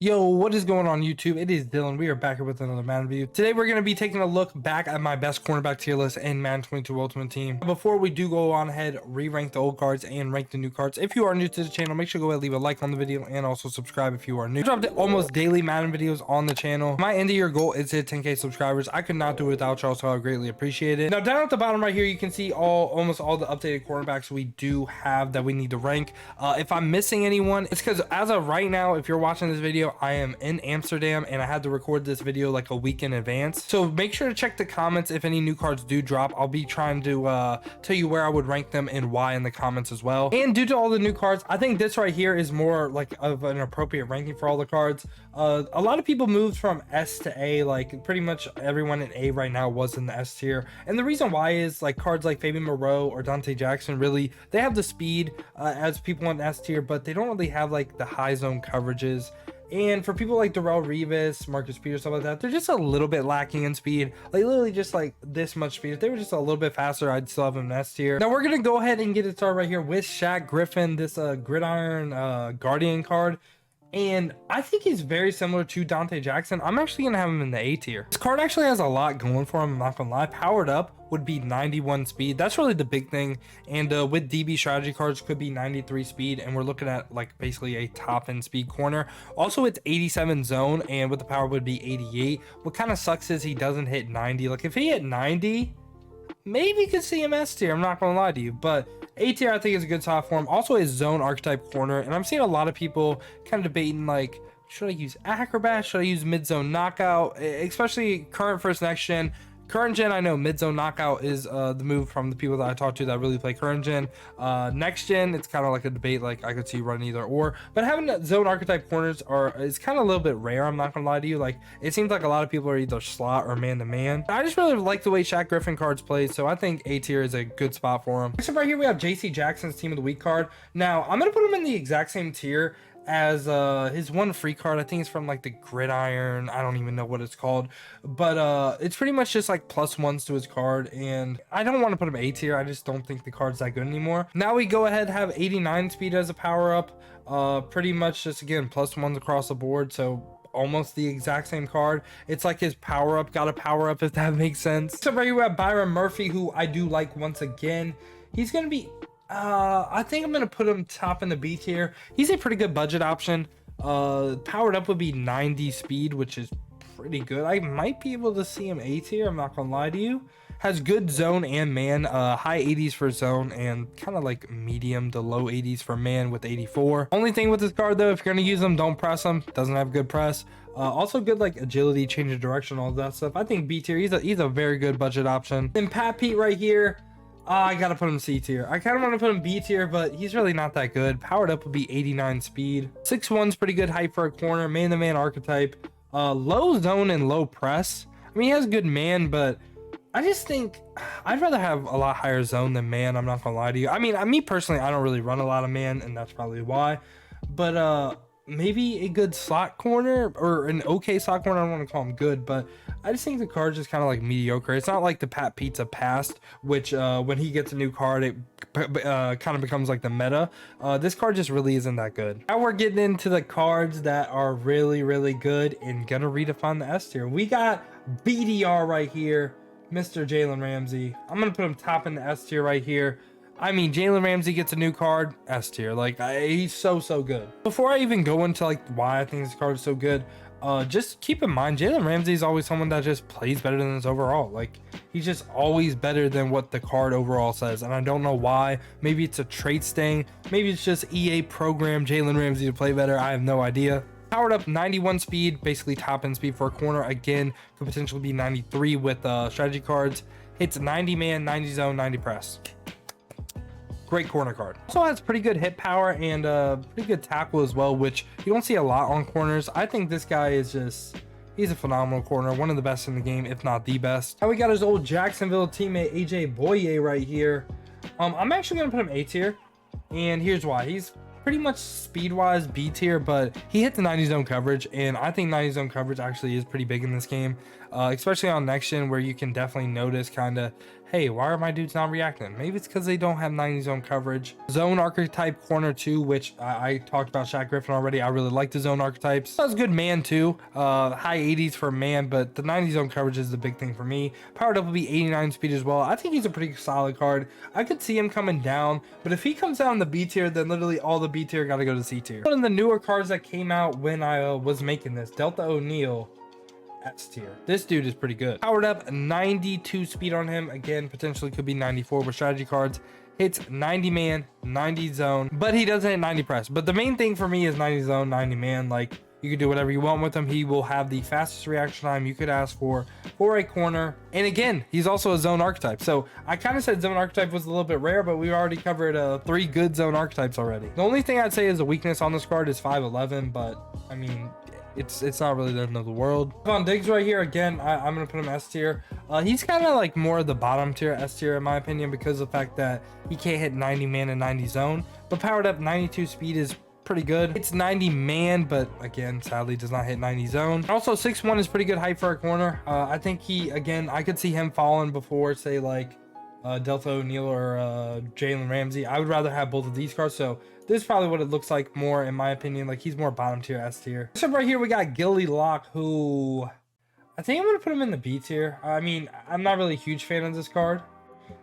Yo, what is going on YouTube? It is Dylan. We are back here with another Madden video. Today we're going to be taking a look back at my best cornerback tier list in Madden 22 Ultimate Team. Before we do go on ahead, re-rank the old cards and rank the new cards. If you are new to the channel, make sure to go ahead and leave a like on the video and also subscribe if you are new. I drop almost daily Madden videos on the channel. My end of year goal is to hit 10k subscribers. I could not do it without y'all, so I greatly appreciate it. Now down at the bottom right here, you can see almost all the updated cornerbacks we do have that we need to rank. If I'm missing anyone, it's because as of right now, if you're watching this video, I am in Amsterdam and I had to record this video like a week in advance, so make sure to check the comments if any new cards do drop. I'll be trying to tell you where I would rank them and why in the comments as well. And due to all the new cards, I think this right here is more like of an appropriate ranking for all the cards. A lot of people moved from S to A, like pretty much everyone in A right now was in the S tier, and the reason why is like cards like Fabian Moreau or Donte Jackson, really they have the speed as people in S tier, but they don't really have like the high zone coverages. And for people like darelle, revis, Marcus Peters, stuff like that, they're just a little bit lacking in speed, like literally just like this much speed. If they were just a little bit faster, I'd still have them in S tier. Now we're gonna go ahead and get it started right here with Shaq Griffin, this gridiron guardian card. And I think he's very similar to Donte Jackson. I'm actually gonna have him in the A tier. This card actually has a lot going for him, I'm not gonna lie. Powered up would be 91 speed. That's really the big thing. And with DB strategy cards could be 93 speed, and we're looking at like basically a top end speed corner. Also it's 87 zone, and with the power would be 88. What kind of sucks is he doesn't hit 90. Like if he hit 90, maybe you could see him S tier, I'm not gonna lie to you, but A tier I think is a good top form. Also a zone archetype corner, and I'm seeing a lot of people kind of debating like, should I use acrobat, should I use mid zone knockout, especially current versus next gen. Current gen, I know mid zone knockout is the move from the people that I talk to that really play current gen. Next gen, it's kind of like a debate, like I could see running either or, but having zone archetype corners is kind of a little bit rare, I'm not gonna lie to you. Like it seems like a lot of people are either slot or man to man. I just really like the way Shaq Griffin cards play, so I think A tier is a good spot for him. Next up right here we have jaycee Jackson's team of the week card. Now I'm gonna put him in the exact same tier as his one free card. I think it's from like the gridiron, I don't even know what it's called, but it's pretty much just like +1s to his card, and I don't want to put him A tier. I just don't think the card's that good anymore. Now we go ahead, have 89 speed as a power up, pretty much just again +1s across the board, so almost the exact same card. It's like his power up got a power up, if that makes sense. So right here we have Byron Murphy, who I do like once again. He's gonna be I think I'm gonna put him top in the B tier. He's a pretty good budget option. Powered up would be 90 speed, which is pretty good. I might be able to see him A tier, I'm not gonna lie to you. Has good zone and man, high 80s for zone and kind of like medium to low 80s for man with 84. Only thing with this card though, if you're gonna use him, don't press him. Doesn't have good press. Also good like agility, change of direction, all that stuff. I think B tier, he's a very good budget option. Then Pat Pete right here, I gotta put him C tier. I kind of want to put him B tier, but he's really not that good. Powered up would be 89 speed. 6'1's pretty good height for a corner, man-to-man archetype. Low zone and low press. I mean, he has good man, but I just think I'd rather have a lot higher zone than man. I'm not gonna lie to you. I mean, me personally, I don't really run a lot of man, and that's probably why. But maybe a good slot corner or an okay slot corner. I don't want to call him good, but I just think the card's just kind of like mediocre. It's not like the Pat Pizza past, which when he gets a new card, it kind of becomes like the meta. This card just really isn't that good. Now we're getting into the cards that are really, really good and gonna redefine the S tier. We got BDR right here, Mr. Jalen Ramsey. I'm gonna put him top in the S tier right here. I mean, Jalen Ramsey gets a new card, S tier. Like he's so good. Before I even go into like why I think this card is so good, just keep in mind Jalen Ramsey is always someone that just plays better than his overall. Like he's just always better than what the card overall says, and I don't know why. Maybe it's a trait thing, maybe it's just EA programmed Jalen Ramsey to play better. I have no idea. Powered up 91 speed, basically top end speed for a corner. Again, could potentially be 93 with strategy cards. Hits 90 man, 90 zone, 90 press. Great corner card. Also has pretty good hit power and pretty good tackle as well, which you don't see a lot on corners. I think this guy is he's a phenomenal corner, one of the best in the game, if not the best. Now we got his old Jacksonville teammate AJ Bouye right here. I'm actually gonna put him A tier, and here's why. He's pretty much speed-wise B tier, but he hits the 90 zone coverage, and I think 90 zone coverage actually is pretty big in this game, especially on next gen, where you can definitely notice kind of, hey, why are my dudes not reacting? Maybe it's because they don't have 90 zone coverage. Zone archetype corner too, which I talked about Shaq Griffin already. I really like the zone archetypes. That was good man too. High 80s for man, but the 90 zone coverage is the big thing for me. Powered up will be 89 speed as well. I think he's a pretty solid card. I could see him coming down, but if he comes down the B tier, then literally all the B tier got to go to C tier. One of the newer cards that came out when I was making this, deltha O'Neal. S tier. This dude is pretty good. Powered up, 92 speed on him. Again, potentially could be 94 with strategy cards. Hits 90 man, 90 zone, but he doesn't hit 90 press. But the main thing for me is 90 zone, 90 man. Like, you can do whatever you want with him. He will have the fastest reaction time you could ask for a corner. And again, he's also a zone archetype. So I kind of said zone archetype was a little bit rare, but we already covered 3 good zone archetypes already. The only thing I'd say is a weakness on this card is 5'11", but I mean, it's not really the end of the world. On Diggs right here, again, I'm gonna put him S tier. He's kind of like more of the bottom tier S tier in my opinion, because of the fact that he can't hit 90 man and 90 zone, but powered up 92 speed is pretty good. It's 90 man, but again, sadly does not hit 90 zone. Also 6'1" is pretty good height for a corner. I think he, again, I could see him falling before, say, like deltha O'Neal or Jalen Ramsey. I would rather have both of these cards, so this is probably what it looks like more in my opinion. Like, he's more bottom tier, S tier. So right here we got Gilly Lock, who I think I'm gonna put him in the B tier. I mean, I'm not really a huge fan of this card.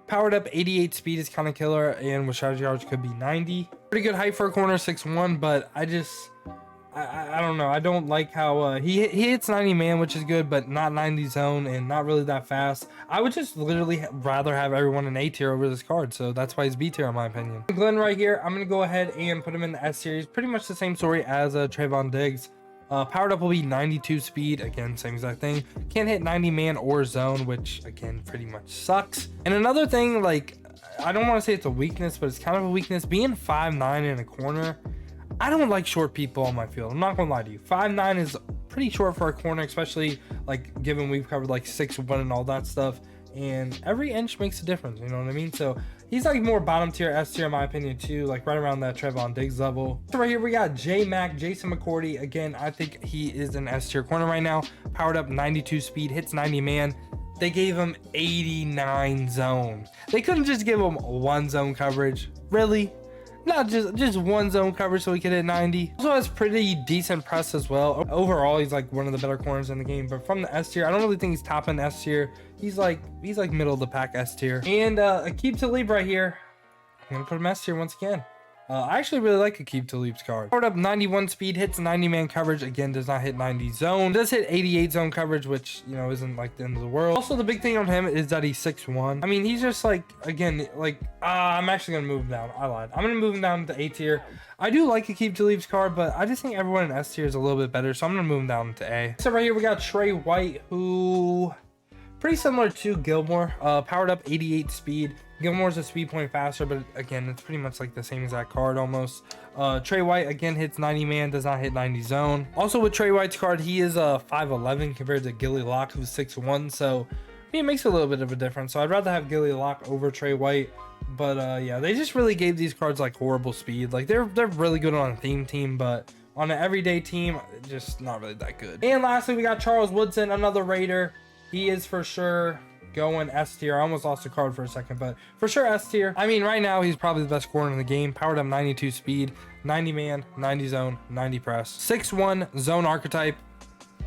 Powered up, 88 speed is kind of killer, and with strategy cards could be 90. Pretty good height for a corner, 6'1", but I don't know. I don't like how he hits 90 man, which is good, but not 90 zone and not really that fast. I would just literally rather have everyone in A tier over this card, so that's why he's B tier in my opinion. Glenn right here, I'm gonna go ahead and put him in the S series. Pretty much the same story as Trevon Diggs. Powered up will be 92 speed, again same exact thing. Can't hit 90 man or zone, which again pretty much sucks. And another thing, like, I don't want to say it's a weakness, but it's kind of a weakness. Being 5'9" in a corner, I don't like short people on my field. I'm not gonna lie to you. 5'9" is pretty short for a corner, especially like given we've covered like 6'1" and all that stuff. And every inch makes a difference, you know what I mean? So he's like more bottom tier, S tier in my opinion too, like right around that Trevon Diggs level. So right here we got Jason McCourty. Again, I think he is an S tier corner right now. Powered up, 92 speed, hits 90 man. They gave him 89 zone. They couldn't just give him 1 zone coverage. Really? Not just 1 zone coverage so he could hit 90. Also has pretty decent press as well. Overall, he's like one of the better corners in the game, but from the S tier, I don't really think he's top in S tier. He's like middle of the pack S tier. And Aqib Talib right here, I'm gonna put him S tier once again. I actually really like Aqib Talib's card. Powered up, 91 speed, hits 90 man coverage. Again, does not hit 90 zone. Does hit 88 zone coverage, which, you know, isn't like the end of the world. Also, the big thing on him is that he's 6'1". I mean, he's just like, again, like, I'm actually gonna move him down. I lied. I'm gonna move him down to A tier. I do like Aqib Talib's card, but I just think everyone in S tier is a little bit better, so I'm gonna move him down to A. So right here we got Trey White, who pretty similar to Gilmore. Powered up, 88 speed. Gilmore's a speed point faster, but again, it's pretty much like the same exact card almost. Trey White, again, hits 90 man, does not hit 90 zone. Also with Trey White's card, he is 5'11" compared to Gilly Lock, who's 6'1", so I mean, it makes a little bit of a difference. So I'd rather have Gilly Lock over Trey White. But yeah, they just really gave these cards like horrible speed. Like they're really good on a theme team, but on an everyday team, just not really that good. And lastly, we got Charles Woodson, another Raider. He is for sure going S tier. I almost lost a card for a second, but for sure S tier. I mean, right now he's probably the best corner in the game. Powered up, 92 speed, 90 man, 90 zone, 90 press, 6'1", zone archetype.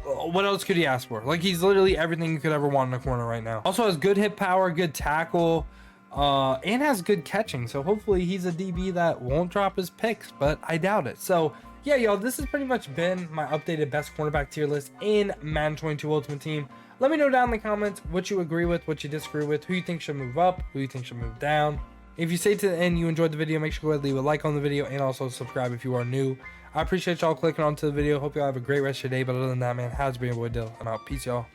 What else could he ask for? Like, he's literally everything you could ever want in a corner right now. Also has good hit power, good tackle, and has good catching. So hopefully he's a DB that won't drop his picks, but I doubt it. So yeah, y'all, this has pretty much been my updated best cornerback tier list in Madden 22 Ultimate Team. Let me know down in the comments what you agree with, what you disagree with, who you think should move up, who you think should move down. If you stayed to the end, you enjoyed the video, make sure to go ahead and leave a like on the video and also subscribe if you are new. I appreciate y'all clicking onto the video. Hope y'all have a great rest of your day. But other than that, man, how's it been, boy Dill? I'm out. Peace, y'all.